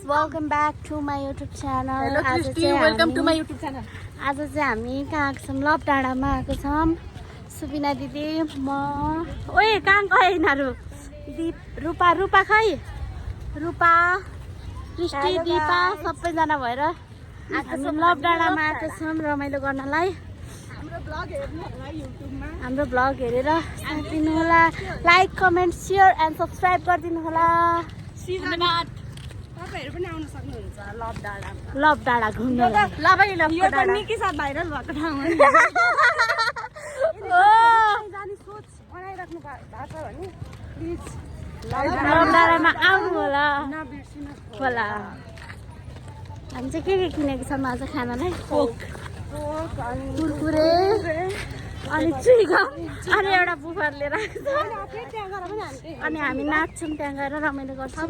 welcome back to my YouTube channel. Hello Christy, welcome to my YouTube channel. आज चाहिँ हामी कहाँ आएको छौँ लभ डाँडामा आएको छौँ सुबिना दिदी म ओए कहाँ गए यिनीहरू दीप रूपा रूपा खै रूपा कृष्टि दिपा सबैजना भएर हामी लभ डाँडामा आएको छौँ रमाइलो गर्नलाई हाम्रो ब्लग हेरेर साथ दिनु होला like comment share and subscribe गरिदिनु होला धन्यवाद। तपाईहरु पनि आउन सक्नुहुन्छ लभ डाँडामा। लभ डाँडा घुम्न यो त निकै साथ भाइरल भएको ठाउँ हो नि। जाने सोच बनाइराख्नु भएको छ भने प्लिज लभ डाँडामा आउनु होला नबिर्सिनु होला। हामी चाहिँ के किनेको छौँ आज खानालाई कोक कुरकुरे अनि चुइगम अनि एउटा बुफर लिएर आएको छ अनि हामी नाच्छौँ त्यहाँ गएर रमाइलो गर्छौँ।